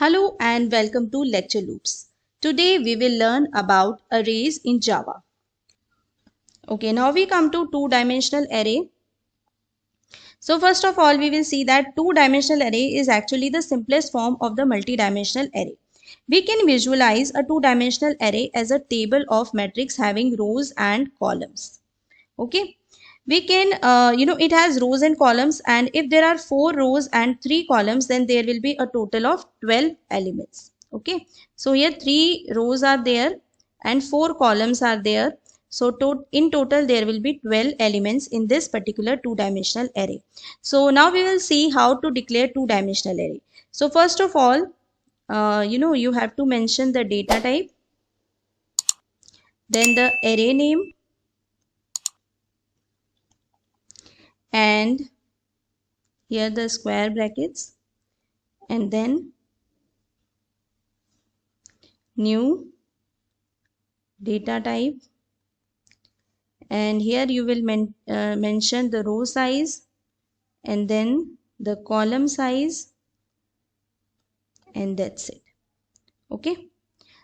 Hello and welcome to Lecture Loops. Today we will learn about arrays in Java. Okay, now we come to two-dimensional array. So first of all, we will see that two-dimensional array is actually the simplest form of the multi-dimensional array. We can visualize a two-dimensional array as a table of matrix having rows and columns. Okay, we can it has rows and columns, and if there are 4 rows and 3 columns, then there will be a total of 12 elements. Okay, so here 3 rows are there and 4 columns are there. So in total there will be 12 elements in this particular two-dimensional array. So now we will see how to declare two-dimensional array. So first of all, you have to mention the data type, then the array name, and here the square brackets, and then new data type, and here you will mention the row size and then the column size, and that's it. Okay,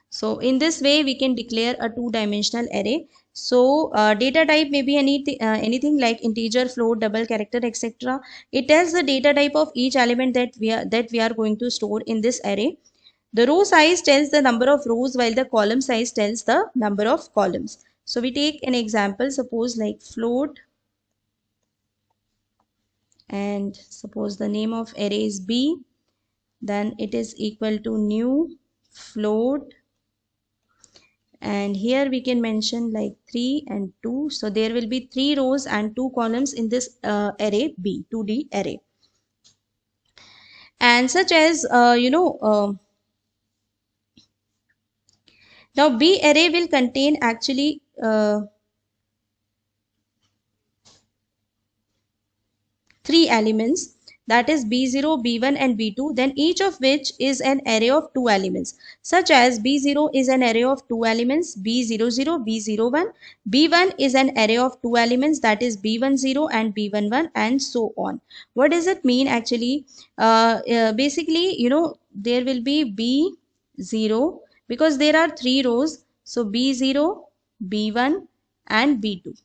so in this way we can declare a two-dimensional array. So data type may be anything like integer, float, double character, etc. It tells the data type of each element that we are going to store in this array. The row size tells the number of rows, while the column size tells the number of columns. So we take an example, suppose like float, and suppose the name of array is B, then it is equal to new float, and here we can mention like 3 and 2. So there will be 3 rows and 2 columns in this array B, 2D array. And such as now B array will contain actually 3 elements, that is B0, B1 and B2, then each of which is an array of 2 elements, such as B0 is an array of 2 elements, B00, B01, B1 is an array of 2 elements, that is B10 and B11, and so on. What does it mean actually? Basically, there will be B0 because there are 3 rows, so B0, B1 and B2.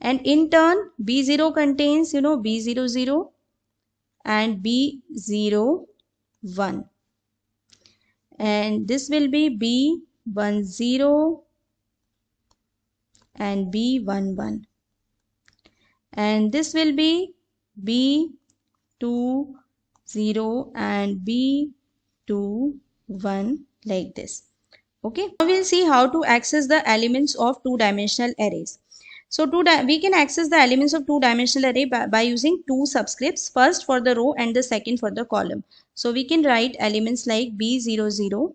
And in turn, B0 contains, B00 and B01. And this will be B10 and B11. And this will be B20 and B21, like this. Okay, now we'll see how to access the elements of two-dimensional arrays. So we can access the elements of two-dimensional array by using 2 subscripts, first for the row and the second for the column. So we can write elements like B00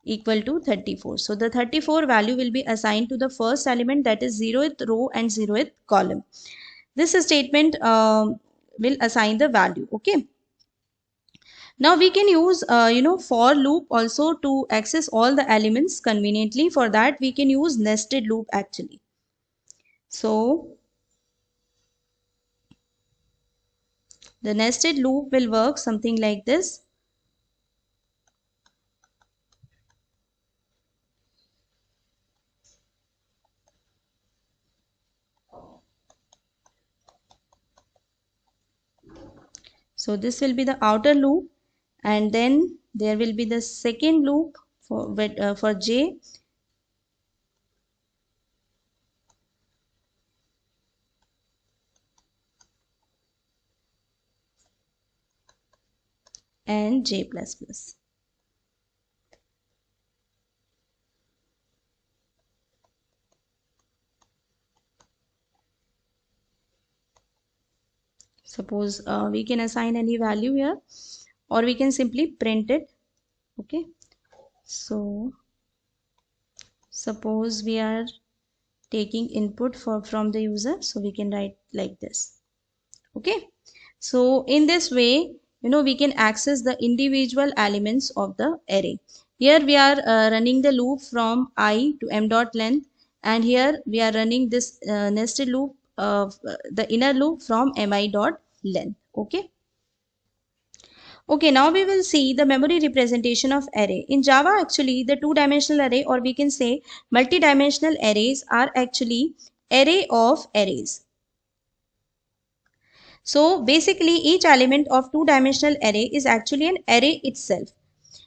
equal to 34. So the 34 value will be assigned to the first element, that is 0th row and 0th column. This statement will assign the value. Okay. Now we can use for loop also to access all the elements conveniently. For that we can use nested loop actually. So the nested loop will work something like this. So this will be the outer loop, and then there will be the second loop for j, and j++. Suppose we can assign any value here, or we can simply print it. Okay, so suppose we are taking input from the user, so we can write like this. Okay, so in this way, we can access the individual elements of the array. Here we are running the loop from I to m dot length, and here we are running this nested loop of the inner loop from mi dot length. Okay. Okay, now we will see the memory representation of array. In Java, actually, the two-dimensional array, or we can say multi-dimensional arrays, are actually array of arrays. So basically, each element of two-dimensional array is actually an array itself.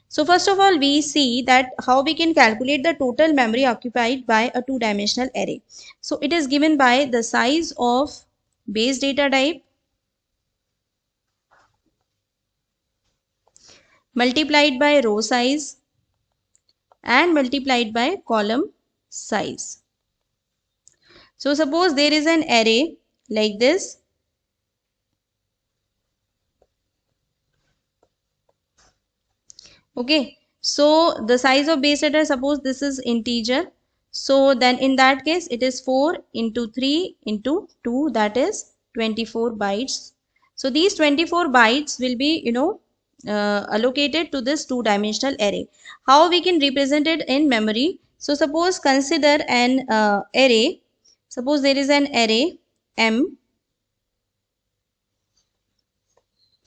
So first of all, we see that how we can calculate the total memory occupied by a two-dimensional array. So it is given by the size of base data type multiplied by row size and multiplied by column size. So suppose there is an array like this. Okay, so the size of base data, suppose this is integer. So then in that case it is 4 into 3 into 2, that is 24 bytes. So these 24 bytes will be, allocated to this two-dimensional array. How we can represent it in memory? So suppose consider an array. Suppose there is an array M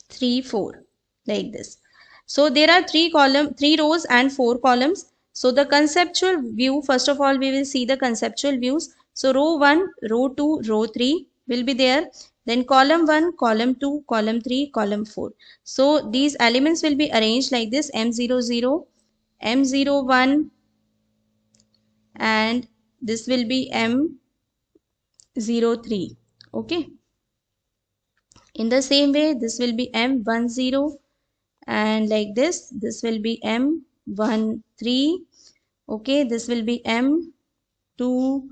3 4 like this. So there are three rows and 4 columns. So the conceptual view, first of all we will see the conceptual views. So row 1, row 2, row 3 will be there. Then column 1, column 2, column 3, column 4. So these elements will be arranged like this: M00, M01, and this will be M03. Okay. In the same way, this will be M10, and like this will be M13. Okay, this will be M20,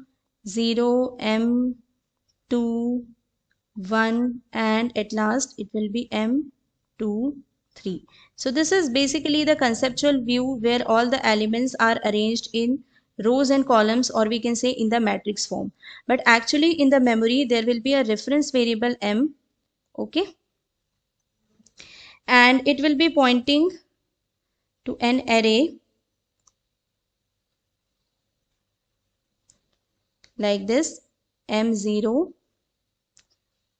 M21, and at last it will be M23. So this is basically the conceptual view where all the elements are arranged in rows and columns, or we can say in the matrix form. But actually in the memory there will be a reference variable M. Okay, and it will be pointing to an array like this: M0,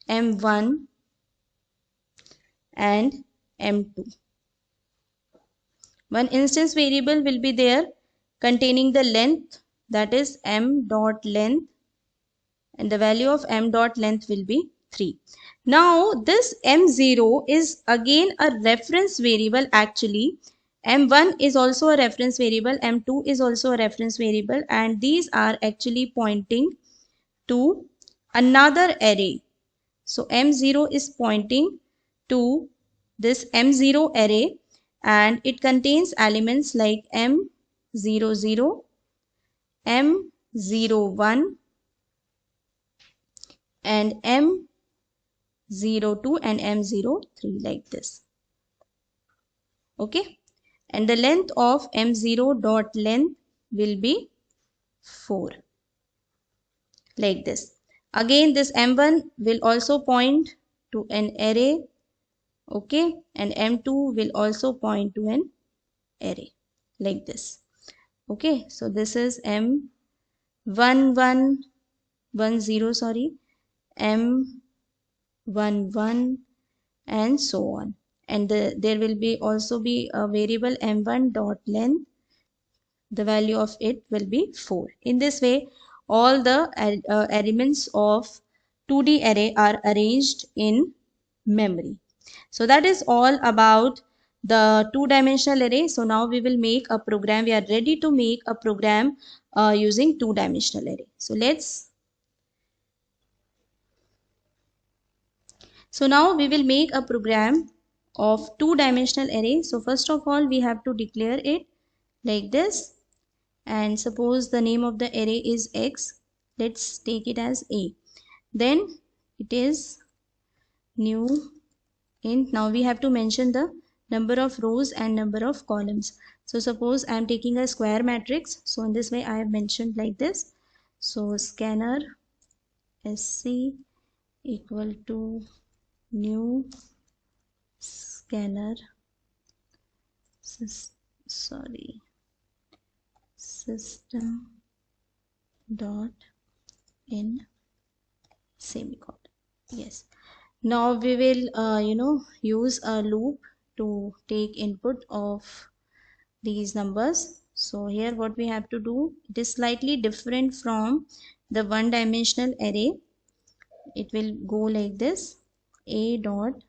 M1, and M2. One instance variable will be there containing the length, that is M dot length, and the value of M dot length will be 3. Now this M0 is again a reference variable. Actually M1 is also a reference variable, M2 is also a reference variable, and these are actually pointing to another array. So M0 is pointing to this M0 array, and it contains elements like M00, M01, and M02 and M03 like this. Okay, and the length of M0 dot length will be 4 like this. Again this M1 will also point to an array. Okay, and M2 will also point to an array like this. Okay, so this is M1110, sorry, M11, and so on. And there will be also be a variable M1 dot length. The value of it will be 4. In this way all the elements of 2D array are arranged in memory. So that is all about the two-dimensional array. So now we will make a program. We are ready to make a program using two-dimensional array. So now we will make a program of two-dimensional array. So first of all we have to declare it like this, and suppose the name of the array is X. Let's take it as A. Then it is new int. Now we have to mention the number of rows and number of columns. So suppose I am taking a square matrix. So in this way I have mentioned like this. So scanner sc equal to new scanner system dot in semicolon. Yes. Now we will use a loop to take input of these numbers. So here what we have to do, it is slightly different from the one dimensional array. It will go like this: a dot,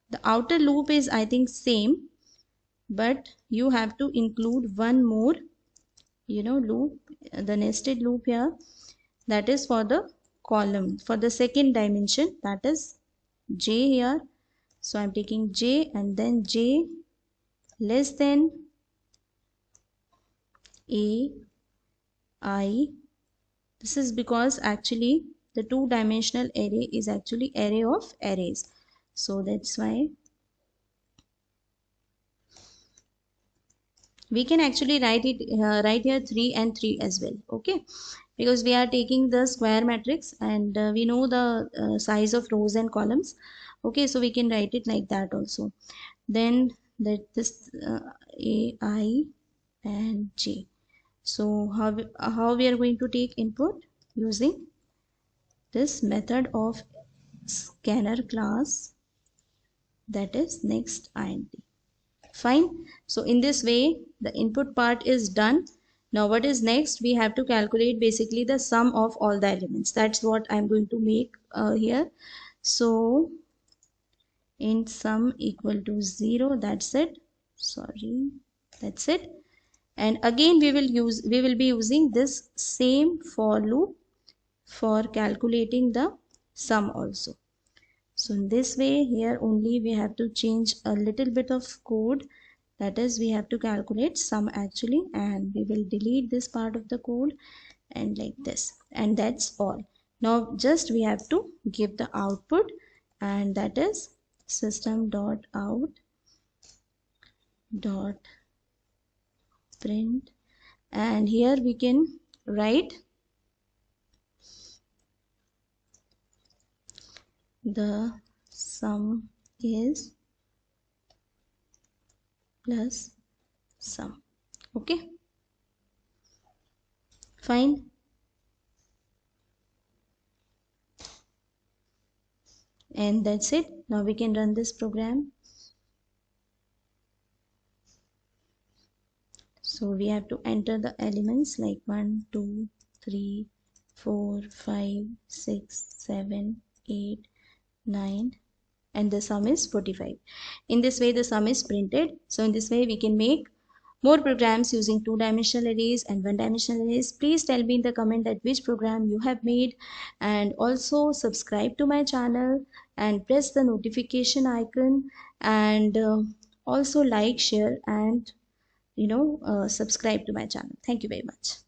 the outer loop is I think same, but you have to include one more loop, the nested loop here, that is for the column, for the second dimension, that is j here. So I'm taking j and then j less than a I. This is because actually the two-dimensional array is actually array of arrays. So that's why we can actually write here 3 and 3 as well. Okay, because we are taking the square matrix and we know the size of rows and columns. Okay, so we can write it like that also. Then that this a I and j. So how we are going to take input? Using this method of scanner class, that is next int. Fine. So in this way the input part is done. Now what is next? We have to calculate basically the sum of all the elements. That's what I'm going to make here. So int sum equal to 0. That's it. Sorry, that's it. And again we will be using this same for loop for calculating the sum also. So in this way, here only we have to change a little bit of code, that is we have to calculate sum actually, and we will delete this part of the code and like this, and that's all. Now just we have to give the output, and that is system.out.print, and here we can write the sum is plus sum. Okay, fine. And that's it. Now we can run this program. So we have to enter the elements like 1 2 3 4 5 6 7 8 9, and the sum is 45. In this way the sum is printed. So in this way we can make more programs using two-dimensional arrays and one-dimensional arrays. Please tell me in the comment that which program you have made, and also subscribe to my channel and press the notification icon, and also like, share, and subscribe to my channel. Thank you very much.